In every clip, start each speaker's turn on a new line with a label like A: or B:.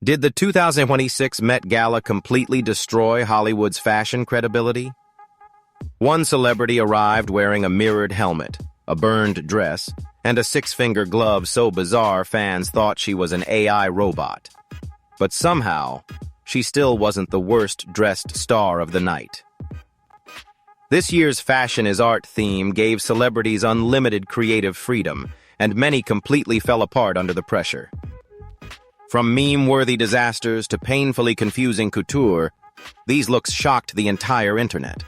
A: Did the 2026 Met Gala completely destroy Hollywood's fashion credibility? One celebrity arrived wearing a mirrored helmet, a burned dress, and a six-finger glove so bizarre fans thought she was an AI robot. But somehow, she still wasn't the worst-dressed star of the night. This year's Fashion is Art theme gave celebrities unlimited creative freedom, and many completely fell apart under the pressure. From meme-worthy disasters to painfully confusing couture, these looks shocked the entire internet.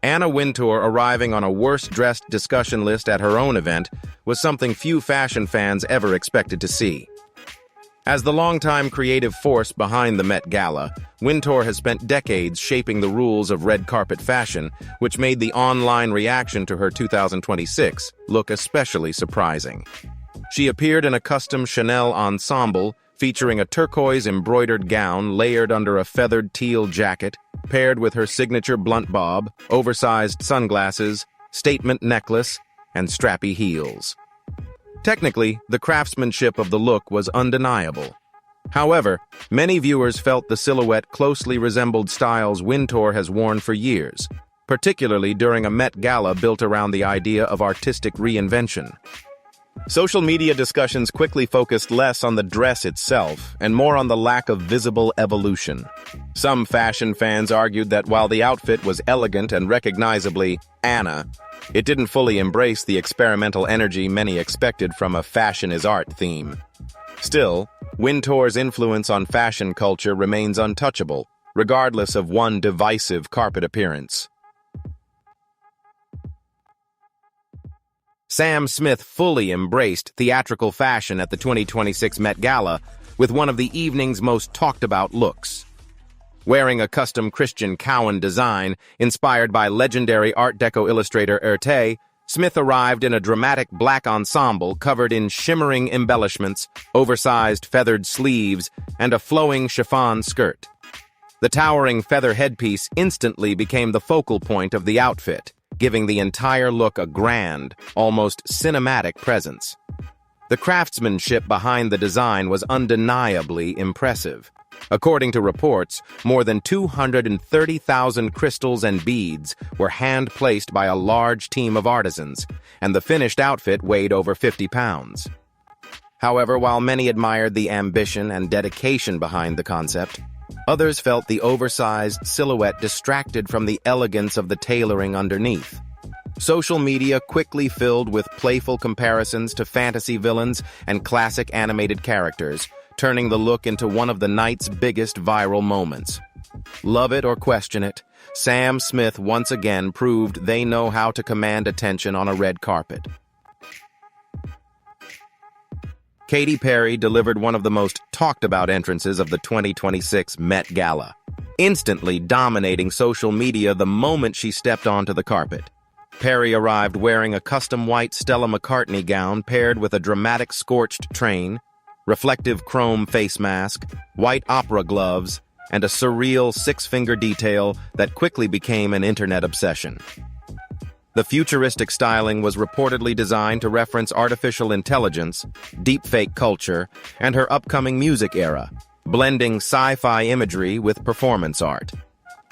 A: Anna Wintour arriving on a worst-dressed discussion list at her own event was something few fashion fans ever expected to see. As the longtime creative force behind the Met Gala, Wintour has spent decades shaping the rules of red carpet fashion, which made the online reaction to her 2026 look especially surprising. She appeared in a custom Chanel ensemble featuring a turquoise embroidered gown layered under a feathered teal jacket, paired with her signature blunt bob, oversized sunglasses, statement necklace, and strappy heels. Technically, the craftsmanship of the look was undeniable. However, many viewers felt the silhouette closely resembled styles Wintour has worn for years, particularly during a Met Gala built around the idea of artistic reinvention. Social media discussions quickly focused less on the dress itself and more on the lack of visible evolution. Some fashion fans argued that while the outfit was elegant and recognizably Anna, it didn't fully embrace the experimental energy many expected from a Fashion is Art theme. Still, Wintour's influence on fashion culture remains untouchable, regardless of one divisive carpet appearance. Sam Smith fully embraced theatrical fashion at the 2026 Met Gala with one of the evening's most talked-about looks. Wearing a custom Christian Cowan design inspired by legendary Art Deco illustrator Erté, Smith arrived in a dramatic black ensemble covered in shimmering embellishments, oversized feathered sleeves, and a flowing chiffon skirt. The towering feather headpiece instantly became the focal point of the outfit, giving the entire look a grand, almost cinematic presence. The craftsmanship behind the design was undeniably impressive. According to reports, more than 230,000 crystals and beads were hand-placed by a large team of artisans, and the finished outfit weighed over 50 pounds. However, while many admired the ambition and dedication behind the concept, others felt the oversized silhouette distracted from the elegance of the tailoring underneath. Social media quickly filled with playful comparisons to fantasy villains and classic animated characters, turning the look into one of the night's biggest viral moments. Love it or question it, Sam Smith once again proved they know how to command attention on a red carpet. Katy Perry delivered one of the most talked-about entrances of the 2026 Met Gala, instantly dominating social media the moment she stepped onto the carpet. Perry arrived wearing a custom white Stella McCartney gown paired with a dramatic scorched train, reflective chrome face mask, white opera gloves, and a surreal six-finger detail that quickly became an internet obsession. The futuristic styling was reportedly designed to reference artificial intelligence, deepfake culture, and her upcoming music era, blending sci-fi imagery with performance art.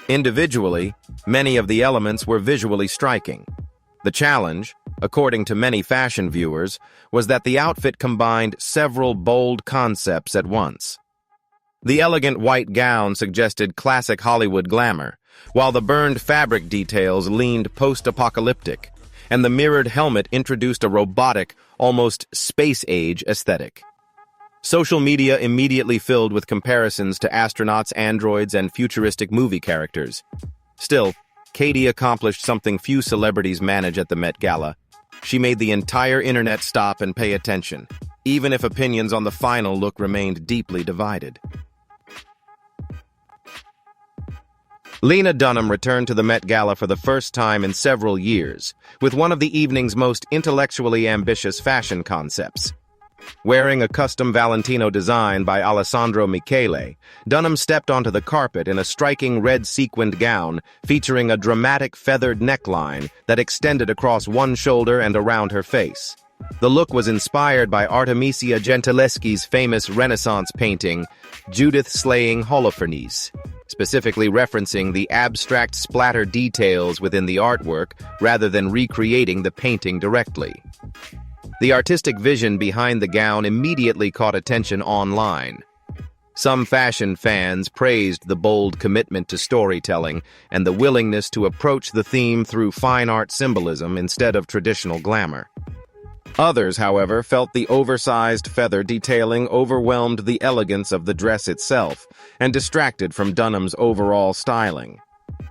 A: Individually, many of the elements were visually striking. The challenge, according to many fashion viewers, was that the outfit combined several bold concepts at once. The elegant white gown suggested classic Hollywood glamour, while the burned fabric details leaned post-apocalyptic, and the mirrored helmet introduced a robotic, almost space-age aesthetic. Social media immediately filled with comparisons to astronauts, androids, and futuristic movie characters. Still, Katy accomplished something few celebrities manage at the Met Gala. She made the entire internet stop and pay attention, even if opinions on the final look remained deeply divided. Lena Dunham returned to the Met Gala for the first time in several years, with one of the evening's most intellectually ambitious fashion concepts. Wearing a custom Valentino design by Alessandro Michele, Dunham stepped onto the carpet in a striking red sequined gown featuring a dramatic feathered neckline that extended across one shoulder and around her face. The look was inspired by Artemisia Gentileschi's famous Renaissance painting, Judith Slaying Holofernes, specifically referencing the abstract splatter details within the artwork rather than recreating the painting directly. The artistic vision behind the gown immediately caught attention online. Some fashion fans praised the bold commitment to storytelling and the willingness to approach the theme through fine art symbolism instead of traditional glamour. Others, however, felt the oversized feather detailing overwhelmed the elegance of the dress itself and distracted from Dunham's overall styling.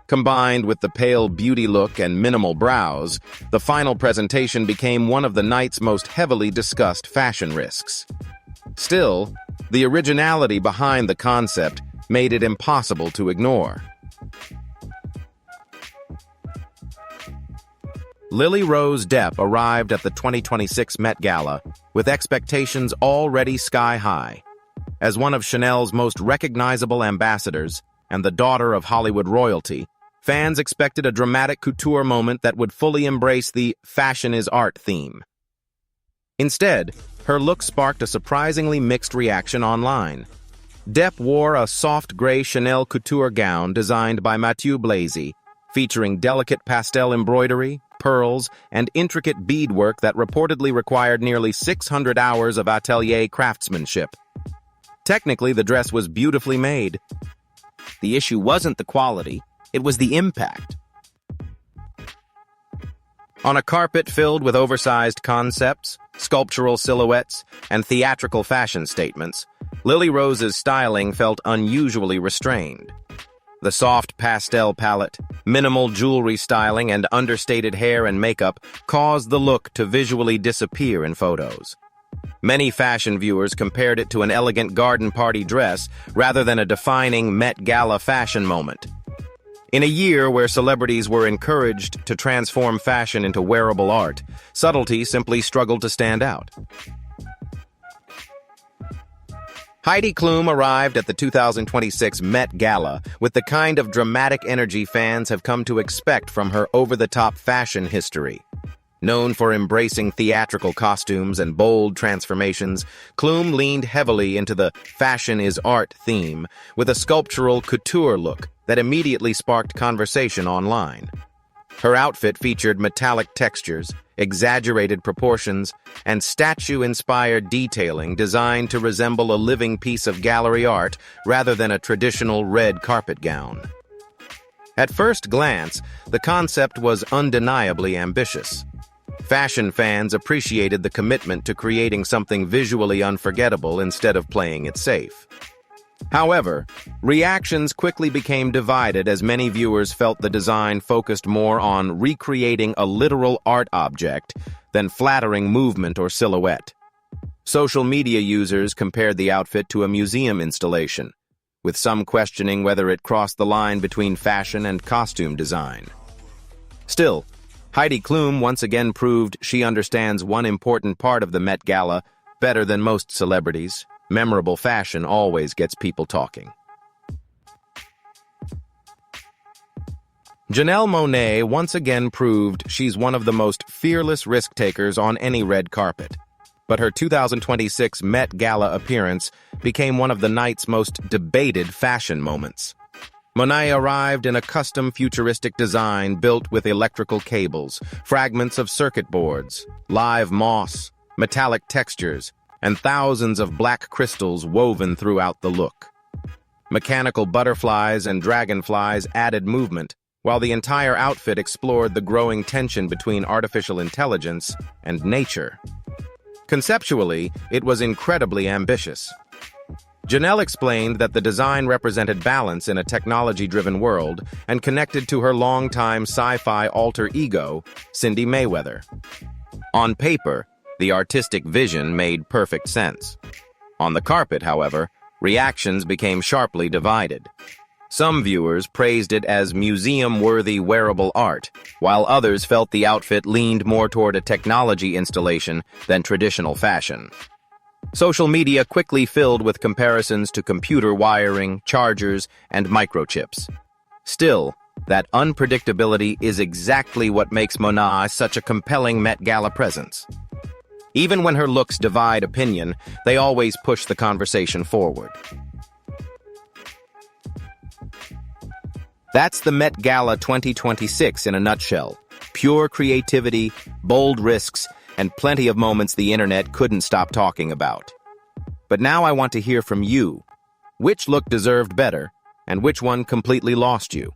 A: Combined with the pale beauty look and minimal brows, the final presentation became one of the night's most heavily discussed fashion risks. Still, the originality behind the concept made it impossible to ignore. Lily Rose Depp arrived at the 2026 Met Gala with expectations already sky-high. As one of Chanel's most recognizable ambassadors and the daughter of Hollywood royalty, fans expected a dramatic couture moment that would fully embrace the "fashion is art" theme. Instead, her look sparked a surprisingly mixed reaction online. Depp wore a soft gray Chanel couture gown designed by Mathieu Blazy, featuring delicate pastel embroidery, pearls, and intricate beadwork that reportedly required nearly 600 hours of atelier craftsmanship. Technically, the dress was beautifully made. The issue wasn't the quality, it was the impact. On a carpet filled with oversized concepts, sculptural silhouettes, and theatrical fashion statements, Lily Rose's styling felt unusually restrained. The soft pastel palette, minimal jewelry styling, and understated hair and makeup caused the look to visually disappear in photos. Many fashion viewers compared it to an elegant garden party dress rather than a defining Met Gala fashion moment. In a year where celebrities were encouraged to transform fashion into wearable art, subtlety simply struggled to stand out. Heidi Klum arrived at the 2026 Met Gala with the kind of dramatic energy fans have come to expect from her over-the-top fashion history. Known for embracing theatrical costumes and bold transformations, Klum leaned heavily into the "fashion is art" theme with a sculptural couture look that immediately sparked conversation online. Her outfit featured metallic textures, exaggerated proportions, and statue-inspired detailing designed to resemble a living piece of gallery art rather than a traditional red carpet gown. At first glance, the concept was undeniably ambitious. Fashion fans appreciated the commitment to creating something visually unforgettable instead of playing it safe. However, reactions quickly became divided as many viewers felt the design focused more on recreating a literal art object than flattering movement or silhouette. Social media users compared the outfit to a museum installation, with some questioning whether it crossed the line between fashion and costume design. Still, Heidi Klum once again proved she understands one important part of the Met Gala better than most celebrities. Memorable fashion always gets people talking. Janelle Monáe once again proved she's one of the most fearless risk-takers on any red carpet. But her 2026 Met Gala appearance became one of the night's most debated fashion moments. Monáe arrived in a custom futuristic design built with electrical cables, fragments of circuit boards, live moss, metallic textures, and thousands of black crystals woven throughout the look. Mechanical butterflies and dragonflies added movement, while the entire outfit explored the growing tension between artificial intelligence and nature. Conceptually, it was incredibly ambitious. Janelle explained that the design represented balance in a technology-driven world and connected to her longtime sci-fi alter ego, Cindy Mayweather. On paper, the artistic vision made perfect sense. On the carpet, however, reactions became sharply divided. Some viewers praised it as museum-worthy wearable art, while others felt the outfit leaned more toward a technology installation than traditional fashion. Social media quickly filled with comparisons to computer wiring, chargers, and microchips. Still, that unpredictability is exactly what makes Monáe such a compelling Met Gala presence. Even when her looks divide opinion, they always push the conversation forward. That's the Met Gala 2026 in a nutshell. Pure creativity, bold risks, and plenty of moments the internet couldn't stop talking about. But now I want to hear from you. Which look deserved better, and which one completely lost you?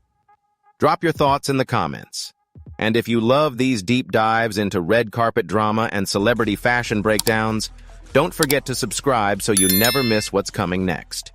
A: Drop your thoughts in the comments. And if you love these deep dives into red carpet drama and celebrity fashion breakdowns, don't forget to subscribe so you never miss what's coming next.